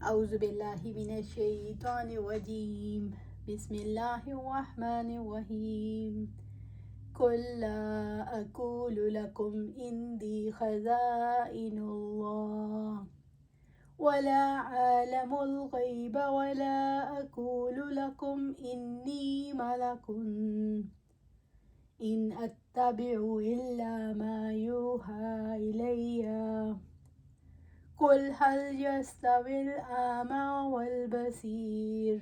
اعوذ باللہ من الشیطان الرجیم بسم اللہ الرحمن الرحیم قل لا اقول لکم عندی خزائن اللہ ولا عالم الغیب ولا اقول لکم انی ملک ان اتبع الا ما یوحى الی قل هل يستوي الأعمى والبصير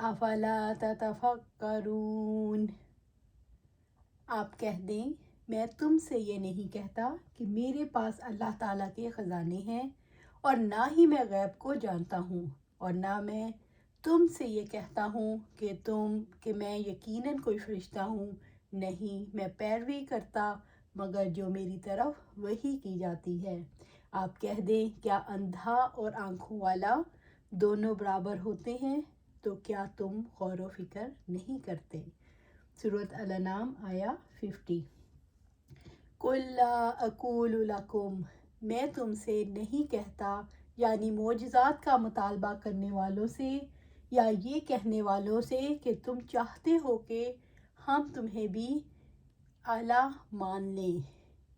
افلا تتفکرون۔ آپ کہہ دیں میں تم سے یہ نہیں کہتا کہ میرے پاس اللہ تعالیٰ کے خزانے ہیں، اور نہ ہی میں غیب کو جانتا ہوں، اور نہ میں تم سے یہ کہتا ہوں کہ میں یقیناً کوئی فرشتہ ہوں۔ نہیں، میں پیروی کرتا مگر جو میری طرف وحی کی جاتی ہے۔ آپ کہہ دیں کیا اندھا اور آنکھوں والا دونوں برابر ہوتے ہیں؟ تو کیا تم غور و فکر نہیں کرتے؟ سورۃ الانعام آیا 50۔ قُل لا اقول لکم، میں تم سے نہیں کہتا، یعنی معجزات کا مطالبہ کرنے والوں سے یا یہ کہنے والوں سے کہ تم چاہتے ہو کہ ہم تمہیں بھی الہ مان لیں۔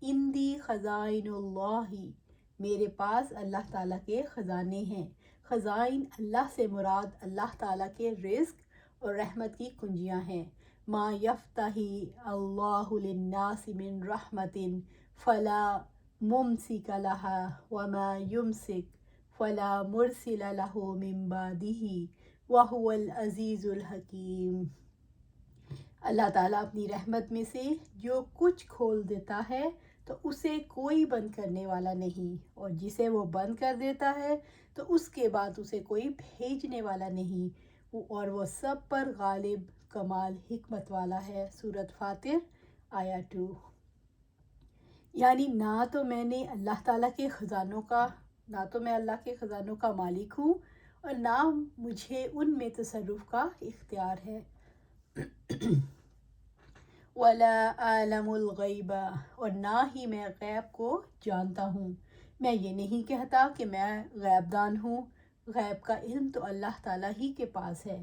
عندی خزائن اللہ، میرے پاس اللہ تعالیٰ کے خزانے ہیں۔ خزائن اللہ سے مراد اللہ تعالیٰ کے رزق اور رحمت کی کنجیاں ہیں۔ ما یفتح اللہ للناس من رحمت فلا ممسک لها وما یمسک فلا مرسل له من بعده وهو العزیز الحکیم۔ اللہ تعالیٰ اپنی رحمت میں سے جو کچھ کھول دیتا ہے تو اسے کوئی بند کرنے والا نہیں، اور جسے وہ بند کر دیتا ہے تو اس کے بعد اسے کوئی بھیجنے والا نہیں، اور وہ سب پر غالب کمال حکمت والا ہے۔ سورۃ فاطر آیا 2۔ یعنی نہ تو میں اللہ کے خزانوں کا مالک ہوں، اور نہ مجھے ان میں تصرف کا اختیار ہے۔ ولا عالم الغیب، اور نہ ہی میں غیب کو جانتا ہوں۔ میں یہ نہیں کہتا کہ میں غیب دان ہوں، غیب کا علم تو اللہ تعالیٰ ہی کے پاس ہے۔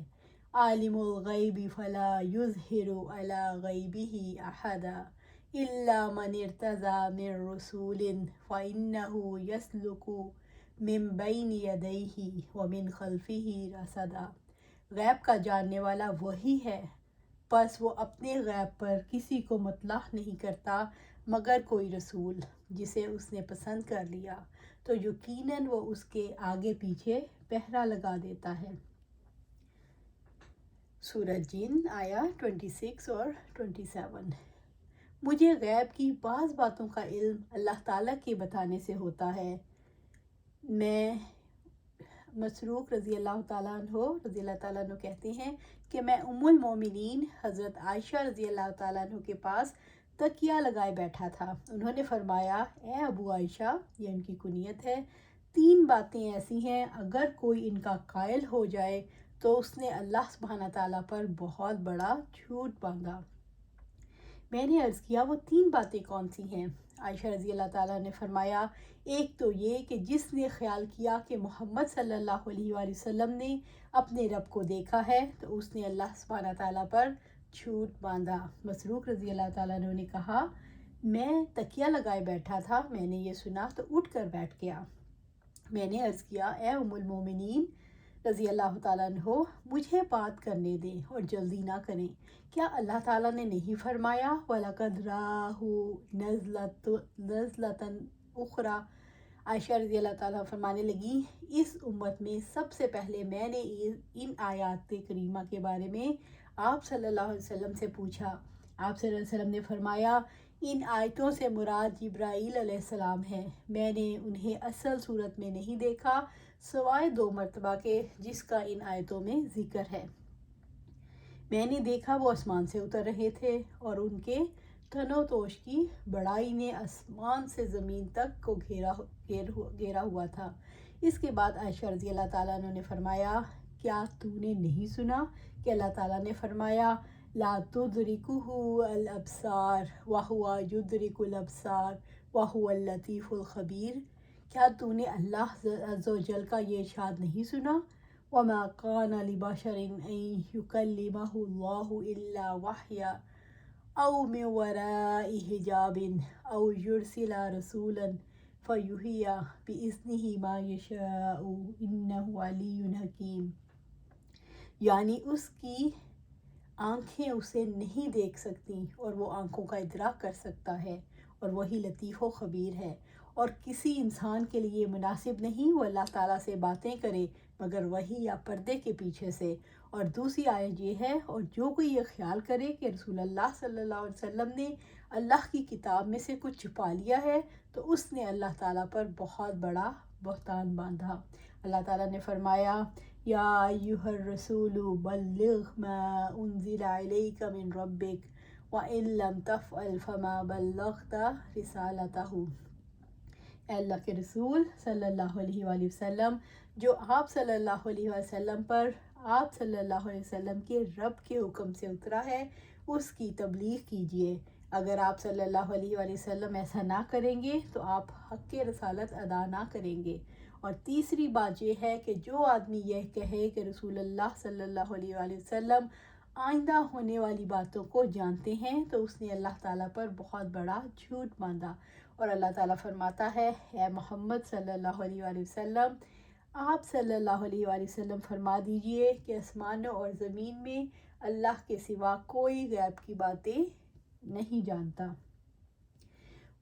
عالم الغیب فلا یظہر علی غیبہ احدا الا من ارتضی من رسول فإنہ یسلک من بین یدیہ ومن خلفہ رصدا۔ غیب کا جاننے والا وہی ہے، پس وہ اپنے غیب پر کسی کو مطلع نہیں کرتا مگر کوئی رسول جسے اس نے پسند کر لیا، تو یقیناً وہ اس کے آگے پیچھے پہرا لگا دیتا ہے۔ سورۃ جن آیا 26 اور 27۔ مجھے غیب کی بعض باتوں کا علم اللہ تعالیٰ کے بتانے سے ہوتا ہے۔ میں مسروق رضی اللہ تعالیٰ عنہ کہتے ہیں کہ میں ام المومنین حضرت عائشہ رضی اللہ تعالیٰ عنہ کے پاس تکیہ لگائے بیٹھا تھا۔ انہوں نے فرمایا، اے ابو عائشہ، یہ ان کی کنیت ہے، 3 باتیں ایسی ہیں اگر کوئی ان کا قائل ہو جائے تو اس نے اللہ سبحانہ تعالیٰ پر بہت بڑا جھوٹ باندھا۔ میں نے عرض کیا وہ 3 باتیں کون سی ہیں؟ عائشہ رضی اللہ تعالیٰ نے فرمایا، ایک تو یہ کہ جس نے خیال کیا کہ محمد صلی اللہ علیہ وآلہ وسلم نے اپنے رب کو دیکھا ہے تو اس نے اللہ سبحانہ تعالیٰ پر جھوٹ باندھا۔ مسروق رضی اللہ تعالیٰ نے کہا، میں تکیہ لگائے بیٹھا تھا، میں نے یہ سنا تو اٹھ کر بیٹھ گیا۔ میں نے عرض کیا، اے ام المومنین رضی اللہ تعالیٰ عنہ، مجھے بات کرنے دیں اور جلدی نہ کریں۔ کیا اللہ تعالیٰ نے نہیں فرمایا وَلَقَدْ رَآهُ نَزْلَةً أُخْرَىٰ؟ عائشہ رضی اللہ تعالیٰ فرمانے لگی، اس امت میں سب سے پہلے میں نے ان آیات کریمہ کے بارے میں آپ صلی اللہ علیہ وسلم سے پوچھا۔ آپ صلی اللہ علیہ وسلم نے فرمایا، ان آیتوں سے مراد جبرائیل علیہ السلام ہے۔ میں نے انہیں اصل صورت میں نہیں دیکھا سوائے 2 مرتبہ کے جس کا ان آیتوں میں ذکر ہے۔ میں نے دیکھا وہ آسمان سے اتر رہے تھے اور ان کے تن و توش کی بڑائی نے آسمان سے زمین تک کو گھیرا ہوا تھا۔ اس کے بعد عائشہ رضی اللہ تعالیٰ عنہ نے فرمایا، کیا تو نے نہیں سنا کہ اللہ تعالیٰ نے فرمایا، لا تدرکہ الابصار وہو یدرک الابصار وہو اللطیف الخبیر؟ کیا تو نے اللہ عز و جل کا یہ ارشاد نہیں سنا؟ وَمَا كَانَ لِبَشَرٍ أَن يُكَلِّمَهُ اللَّهُ إِلَّا وَحْيًا أَوْ مِن وَرَاءِ حِجَابٍ أَوْ يُرْسِلَ رَسُولًا فَيُوحِيَ بِإِذْنِهِ مَا يَشَاءُ إِنَّهُ عَلِيٌّ حَكِيمٌ، یعنی اس کی آنکھیں اسے نہیں دیکھ سکتی اور وہ آنکھوں کا ادراک کر سکتا ہے، اور وہی لطیف و خبیر ہے۔ اور کسی انسان کے لیے مناسب نہیں وہ اللہ تعالیٰ سے باتیں کرے مگر وحی یا پردے کے پیچھے سے۔ اور دوسری آیت یہ ہے، اور جو کوئی یہ خیال کرے کہ رسول اللہ صلی اللہ علیہ وسلم نے اللہ کی کتاب میں سے کچھ چھپا لیا ہے تو اس نے اللہ تعالیٰ پر بہت بڑا بہتان باندھا۔ اللہ تعالیٰ نے فرمایا، یا ایھا الرسول بلغ ما انزل الیک من ربک وَإِن لَّمْ تَفْعَلْ فَمَا بَلَّغْتَ رِسَالَتَهُ، اے اللہ کے رسول صلی اللہ علیہ وآلہ وسلم، جو آپ صلی اللہ علیہ وسلم پر آپ صلی اللہ علیہ وسلم کے رب کے حکم سے اترا ہے اس کی تبلیغ کیجیے۔ اگر آپ صلی اللہ علیہ وآلہ وسلم ایسا نہ کریں گے تو آپ حق کے رسالت ادا نہ کریں گے۔ اور تیسری بات یہ ہے کہ جو آدمی یہ کہے کہ رسول اللہ صلی اللہ علیہ وآلہ وسلم آئندہ ہونے والی باتوں کو جانتے ہیں تو اس نے اللہ تعالیٰ پر بہت بڑا جھوٹ باندھا۔ اور اللہ تعالیٰ فرماتا ہے، اے محمد صلی اللہ علیہ وآلہ وسلم، آپ صلی اللہ علیہ وآلہ وسلم فرما دیجئے کہ آسمانوں اور زمین میں اللہ کے سوا کوئی غیب کی باتیں نہیں جانتا۔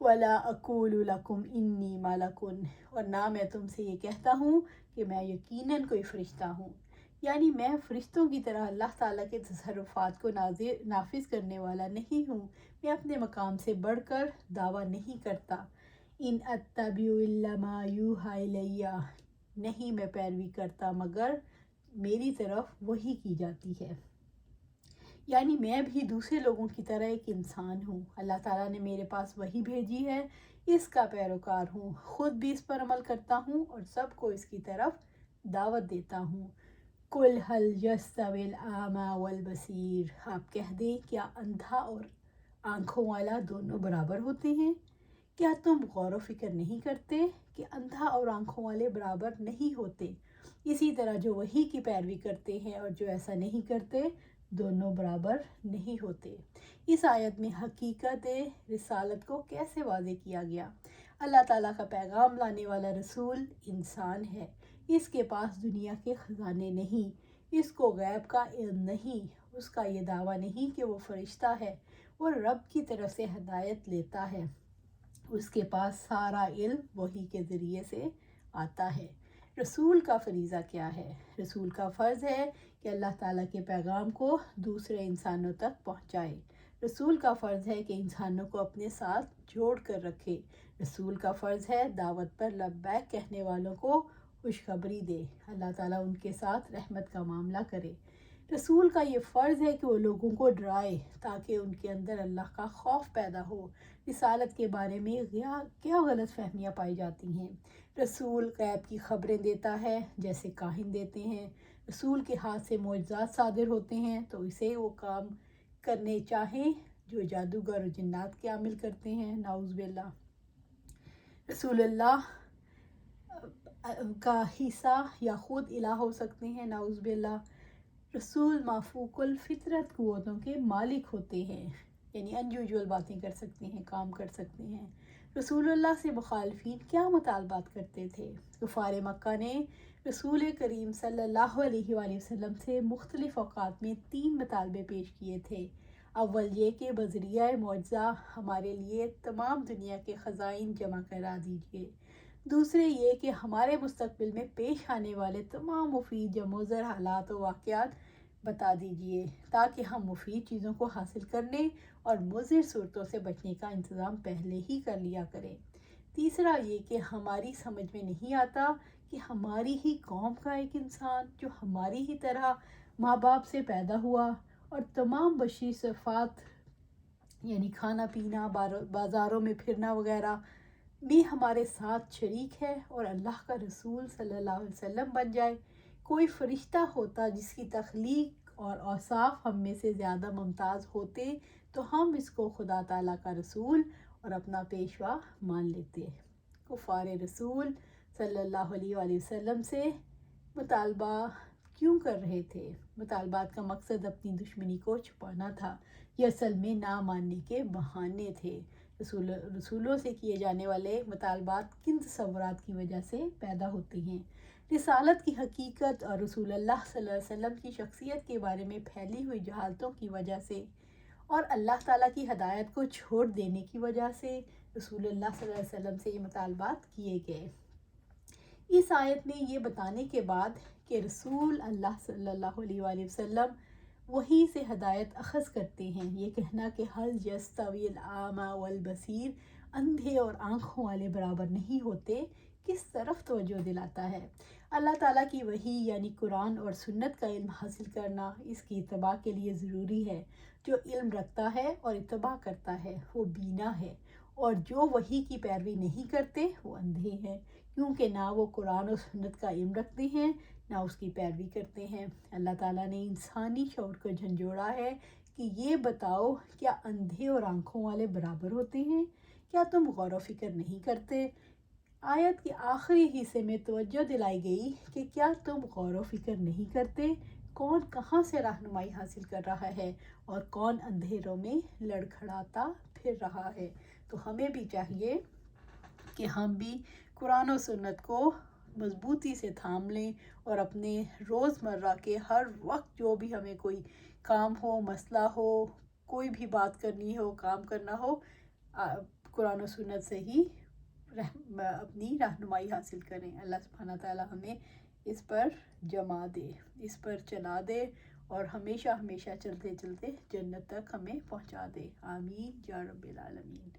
وَلَا أَقُولُ لَكُمْ إِنِّي مَلَكٌ، اور نہ میں تم سے یہ کہتا ہوں کہ میں یقیناً کوئی فرشتہ ہوں، یعنی میں فرشتوں کی طرح اللہ تعالیٰ کے تصرفات کو نافذ کرنے والا نہیں ہوں۔ میں اپنے مقام سے بڑھ کر دعویٰ نہیں کرتا۔ ان اتبع الا ما یوحی الی، نہیں میں پیروی کرتا مگر میری طرف وحی کی جاتی ہے، یعنی میں بھی دوسرے لوگوں کی طرح ایک انسان ہوں۔ اللہ تعالیٰ نے میرے پاس وحی بھیجی ہے، اس کا پیروکار ہوں، خود بھی اس پر عمل کرتا ہوں اور سب کو اس کی طرف دعوت دیتا ہوں۔ قُلْ هَلْ يَسْتَوِي الْأَعْمَى وَالْبَصِيرُ، آپ کہہ دیں کیا اندھا اور آنکھوں والا دونوں برابر ہوتے ہیں؟ کیا تم غور و فکر نہیں کرتے کہ اندھا اور آنکھوں والے برابر نہیں ہوتے؟ اسی طرح جو وحی کی پیروی کرتے ہیں اور جو ایسا نہیں کرتے دونوں برابر نہیں ہوتے۔ اس آیت میں حقیقت رسالت کو کیسے واضح کیا گیا؟ اللہ تعالیٰ کا پیغام لانے والا رسول انسان ہے، اس کے پاس دنیا کے خزانے نہیں، اس کو غیب کا علم نہیں، اس کا یہ دعویٰ نہیں کہ وہ فرشتہ ہے، وہ رب کی طرف سے ہدایت لیتا ہے، اس کے پاس سارا علم وحی کے ذریعے سے آتا ہے۔ رسول کا فریضہ کیا ہے؟ رسول کا فرض ہے کہ اللہ تعالیٰ کے پیغام کو دوسرے انسانوں تک پہنچائے۔ رسول کا فرض ہے کہ انسانوں کو اپنے ساتھ جوڑ کر رکھے۔ رسول کا فرض ہے دعوت پر لبیک کہنے والوں کو خوشخبری دے، اللہ تعالیٰ ان کے ساتھ رحمت کا معاملہ کرے۔ رسول کا یہ فرض ہے کہ وہ لوگوں کو ڈرائے تاکہ ان کے اندر اللہ کا خوف پیدا ہو۔ رسالت کے بارے میں کیا غلط فہمیاں پائی جاتی ہیں؟ رسول غیب کی خبریں دیتا ہے جیسے کاہن دیتے ہیں، رسول کے ہاتھ سے معجزات صادر ہوتے ہیں تو اسے وہ کام کرنے چاہیں جو جادوگر اور جنات کے عامل کرتے ہیں، نعوذ باللہ۔ رسول اللہ کا حصہ یا خود الہ ہو سکتے ہیں، نعوذ باللہ۔ رسول مافوق الفطرت قوتوں کے مالک ہوتے ہیں، یعنی انیوژول باتیں کر سکتے ہیں، کام کر سکتے ہیں۔ رسول اللہ سے مخالفین کیا مطالبات کرتے تھے؟ کفار مکہ نے رسول کریم صلی اللہ علیہ وآلہ وسلم سے مختلف اوقات میں 3 مطالبے پیش کیے تھے۔ اول یہ کہ بذریعہ معجزہ ہمارے لیے تمام دنیا کے خزائن جمع کرا دیجیے۔ دوسرے یہ کہ ہمارے مستقبل میں پیش آنے والے تمام مفید یا مضر حالات و واقعات بتا دیجیے تاکہ ہم مفید چیزوں کو حاصل کرنے اور مضر صورتوں سے بچنے کا انتظام پہلے ہی کر لیا کریں۔ تیسرا یہ کہ ہماری سمجھ میں نہیں آتا کہ ہماری ہی قوم کا ایک انسان جو ہماری ہی طرح ماں باپ سے پیدا ہوا اور تمام بشری صفات یعنی کھانا پینا، بازاروں میں پھرنا وغیرہ بھی ہمارے ساتھ شریک ہے اور اللہ کا رسول صلی اللہ علیہ وسلم بن جائے۔ کوئی فرشتہ ہوتا جس کی تخلیق اور اوصاف ہم میں سے زیادہ ممتاز ہوتے تو ہم اس کو خدا تعالیٰ کا رسول اور اپنا پیشوا مان لیتے۔ کفار رسول صلی اللہ علیہ وآلہ وسلم سے مطالبہ کیوں کر رہے تھے؟ مطالبات کا مقصد اپنی دشمنی کو چھپانا تھا، یہ اصل میں نہ ماننے کے بہانے تھے۔ رسولوں سے کیے جانے والے مطالبات کن تصورات کی وجہ سے پیدا ہوتے ہیں؟ رسالت کی حقیقت اور رسول اللہ صلی اللہ علیہ وسلم کی شخصیت کے بارے میں پھیلی ہوئی جہالتوں کی وجہ سے اور اللہ تعالیٰ کی ہدایت کو چھوڑ دینے کی وجہ سے رسول اللہ صلی اللہ علیہ وسلم سے یہ مطالبات کیے گئے۔ اس آیت میں یہ بتانے کے بعد کہ رسول اللہ صلی اللہ علیہ وآلہ وسلم وہی سے ہدایت اخذ کرتے ہیں، یہ کہنا کہ حل یستوی الاعمی والبصیر، اندھے اور آنکھوں والے برابر نہیں ہوتے، کس طرف توجہ دلاتا ہے؟ اللہ تعالیٰ کی وحی یعنی قرآن اور سنت کا علم حاصل کرنا اس کی اتباع کے لیے ضروری ہے۔ جو علم رکھتا ہے اور اتباع کرتا ہے وہ بینا ہے، اور جو وحی کی پیروی نہیں کرتے وہ اندھے ہیں، کیونکہ نہ وہ قرآن و سنت کا علم رکھتے ہیں نہ اس کی پیروی کرتے ہیں۔ اللہ تعالیٰ نے انسانی شعور کو جھنجھوڑا ہے کہ یہ بتاؤ کیا اندھے اور آنکھوں والے برابر ہوتے ہیں؟ کیا تم غور و فکر نہیں کرتے؟ آیت کے آخری حصے میں توجہ دلائی گئی کہ کیا تم غور و فکر نہیں کرتے؟ کون کہاں سے رہنمائی حاصل کر رہا ہے اور کون اندھیروں میں لڑکھڑاتا پھر رہا ہے؟ تو ہمیں بھی چاہیے کہ ہم بھی قرآن و سنت کو مضبوطی سے تھام لیں اور اپنے روزمرہ کے ہر وقت جو بھی ہمیں کوئی کام ہو، مسئلہ ہو، کوئی بھی بات کرنی ہو، کام کرنا ہو، قرآن و سنت سے ہی اپنی رہنمائی حاصل کریں۔ اللہ سبحانہ تعالیٰ ہمیں اس پر جما دے، اس پر چلا دے اور ہمیشہ ہمیشہ چلتے چلتے جنت تک ہمیں پہنچا دے۔ آمین یا رب العالمین۔